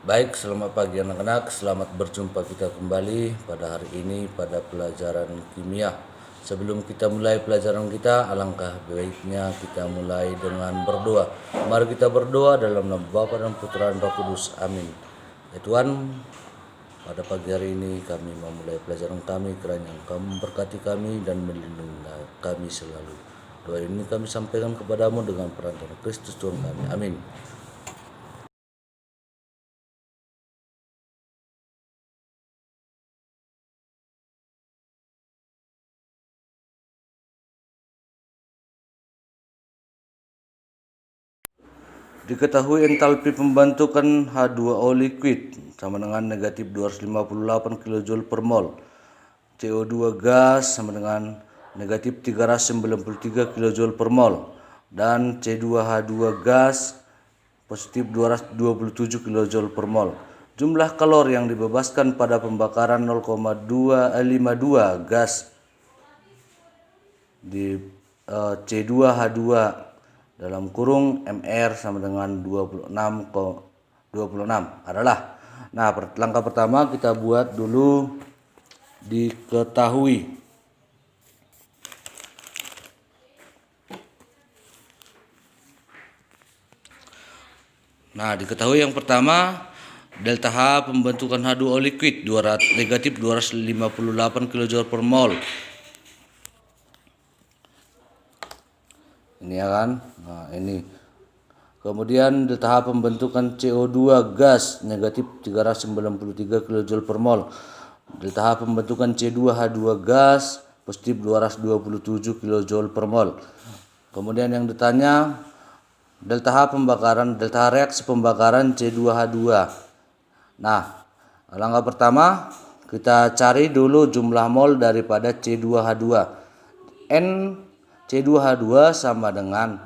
Baik, selamat pagi anak-anak. Selamat berjumpa kita kembali pada hari ini pada pelajaran kimia. Sebelum kita mulai pelajaran kita, alangkah baiknya kita mulai dengan berdoa. Mari kita berdoa dalam nama Bapa dan Putra dan Roh Kudus. Amin. Ya Tuhan, pada pagi hari ini kami memulai pelajaran kami, kiranya Engkau memberkati kami dan melindungi kami selalu. Doa ini kami sampaikan kepadamu dengan perantara Kristus Tuhan kami. Amin. Diketahui entalpi pembentukan H2O liquid sama dengan negatif 258 kJ per mol. CO2 gas sama dengan negatif 393 kJ per mol. Dan C2H2 gas positif 227 kJ per mol. Jumlah kalori yang dibebaskan pada pembakaran 0,252 gas di C2H2 dalam kurung MR sama dengan 26 adalah. Nah, langkah pertama kita buat dulu diketahui. Nah, diketahui yang pertama, delta H pembentukan H2O liquid negatif 258 kJ per mol. Ini ya kan, nah ini. Kemudian delta H pembentukan CO2 gas negatif 393 kJ per mol. Delta H pembentukan C2H2 gas positif 227 kJ per mol. Kemudian yang ditanya delta H reaksi pembakaran C2H2. Nah, langkah pertama kita cari dulu jumlah mol daripada C2H2. C2H2 sama dengan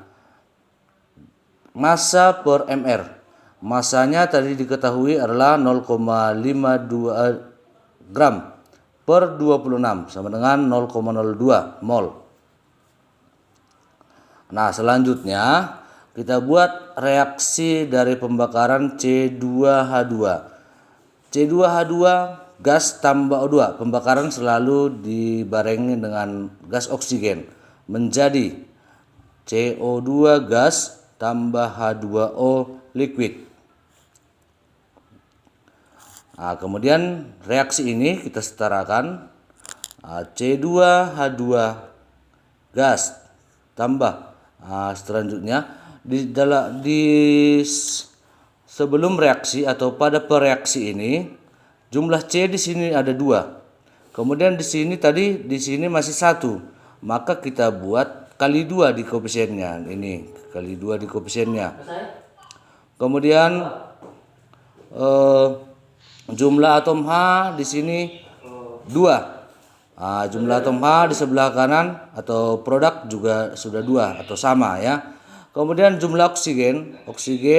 massa per mR. Massanya tadi diketahui adalah 0,52 gram per 26 sama dengan 0,02 mol. Nah, selanjutnya kita buat reaksi dari pembakaran C2H2. C2H2 gas tambah O2. Pembakaran selalu dibarengi dengan gas oksigen menjadi CO2 gas tambah H2O liquid. Nah, kemudian reaksi ini kita setarakan C2H2 gas tambah selanjutnya sebelum reaksi atau pada pereaksi ini jumlah C di sini ada 2. Kemudian di sini masih 1. Maka kita buat kali 2 di koefisiennya. Ini kali 2 di koefisiennya. Kemudian jumlah atom H di sini 2. Jumlah atom H di sebelah kanan atau produk juga sudah 2 atau sama ya. Kemudian jumlah oksigen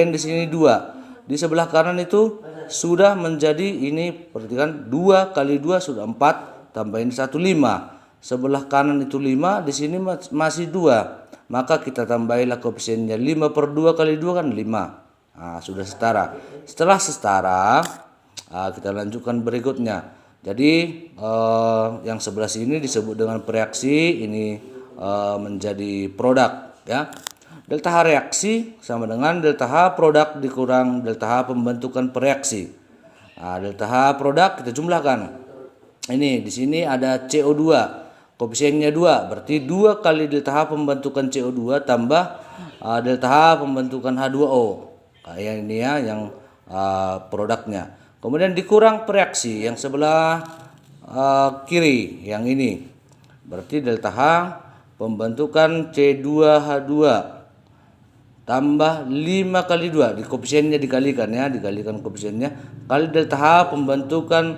di sini 2. Di sebelah kanan itu sudah menjadi ini, perhatikan 2 kali 2 sudah 4, tambahin 1 5. Sebelah kanan itu 5, di sini masih 2. Maka kita tambahilah koefisiennya 5 per 2 kali 2 kan 5. Nah, sudah setara. Setelah setara, kita lanjutkan berikutnya. Jadi yang sebelah sini disebut dengan pereaksi, ini menjadi produk ya. Delta H reaksi sama dengan delta H produk dikurang delta H pembentukan pereaksi. Nah, delta H produk kita jumlahkan. Ini di sini ada CO2. Koefisiennya 2, berarti 2 kali delta H pembentukan CO2 tambah delta H pembentukan H2O. Kayak ini ya yang produknya. Kemudian dikurang pereaksi yang sebelah kiri, yang ini. Berarti delta H pembentukan C2H2 tambah 5 kali 2, di koefisiennya dikalikan ya, dikalikan koefisiennya kali delta H pembentukan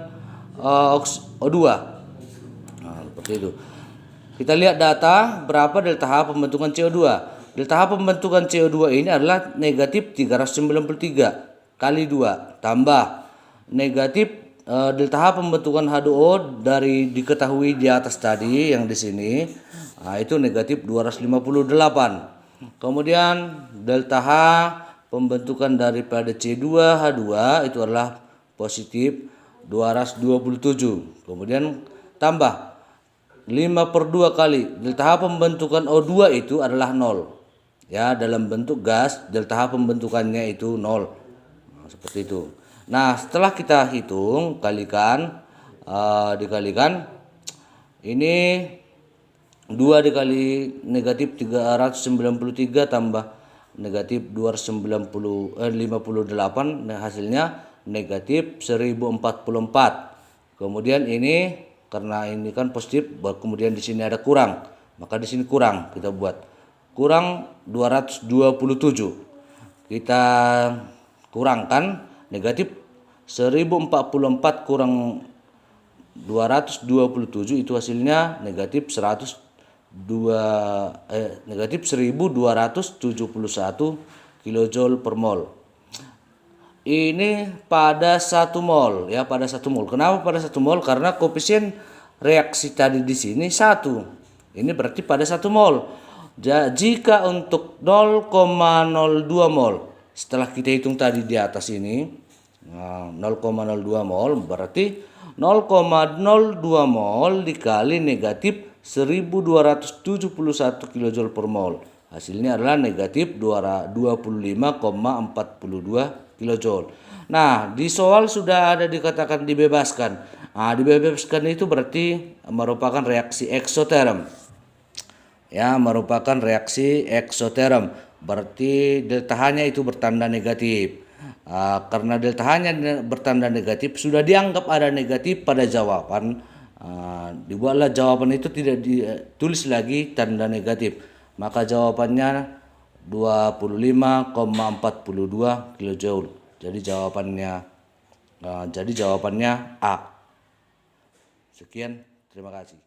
O2. Nah, seperti itu. Kita lihat data berapa delta H pembentukan CO2. Delta H pembentukan CO2 ini adalah negatif 393 kali 2 tambah negatif delta H pembentukan H2O dari diketahui di atas tadi yang di sini. Nah, itu negatif 258. Kemudian delta H pembentukan daripada C2H2 itu adalah positif 227. Kemudian tambah 5/2 kali delta H pembentukan O2 itu adalah 0. Ya, dalam bentuk gas delta H pembentukannya itu 0. Nah, seperti itu. Nah, setelah kita hitung dikalikan ini 2 dikali negatif 393 tambah negatif 258, nah hasilnya negatif 1044. Kemudian ini karena ini kan positif, kemudian di sini ada kurang, maka di sini kurang kita buat kurang 227. Kita kurangkan negatif 1044 kurang 227 itu hasilnya negatif 1271 kilojoule per mol. Ini pada 1 mol ya, pada 1 mol. Kenapa pada 1 mol? Karena koefisien reaksi tadi di sini 1. Ini berarti pada 1 mol. Jika untuk 0,02 mol, setelah kita hitung tadi di atas ini 0,02 mol berarti 0,02 mol dikali negatif 1271 kJ per mol. Hasilnya adalah negatif 25,42 kJ. Nah, di soal sudah ada dikatakan dibebaskan. Nah, dibebaskan itu berarti merupakan reaksi eksoterm. Ya, merupakan reaksi eksoterm. Berarti delta H-nya itu bertanda negatif. Karena delta H-nya bertanda negatif, sudah dianggap ada negatif pada jawaban. Dibuatlah jawaban itu tidak ditulis lagi tanda negatif, maka jawabannya 25,42 kilojoule. Jadi jawabannya A. Sekian, terima kasih.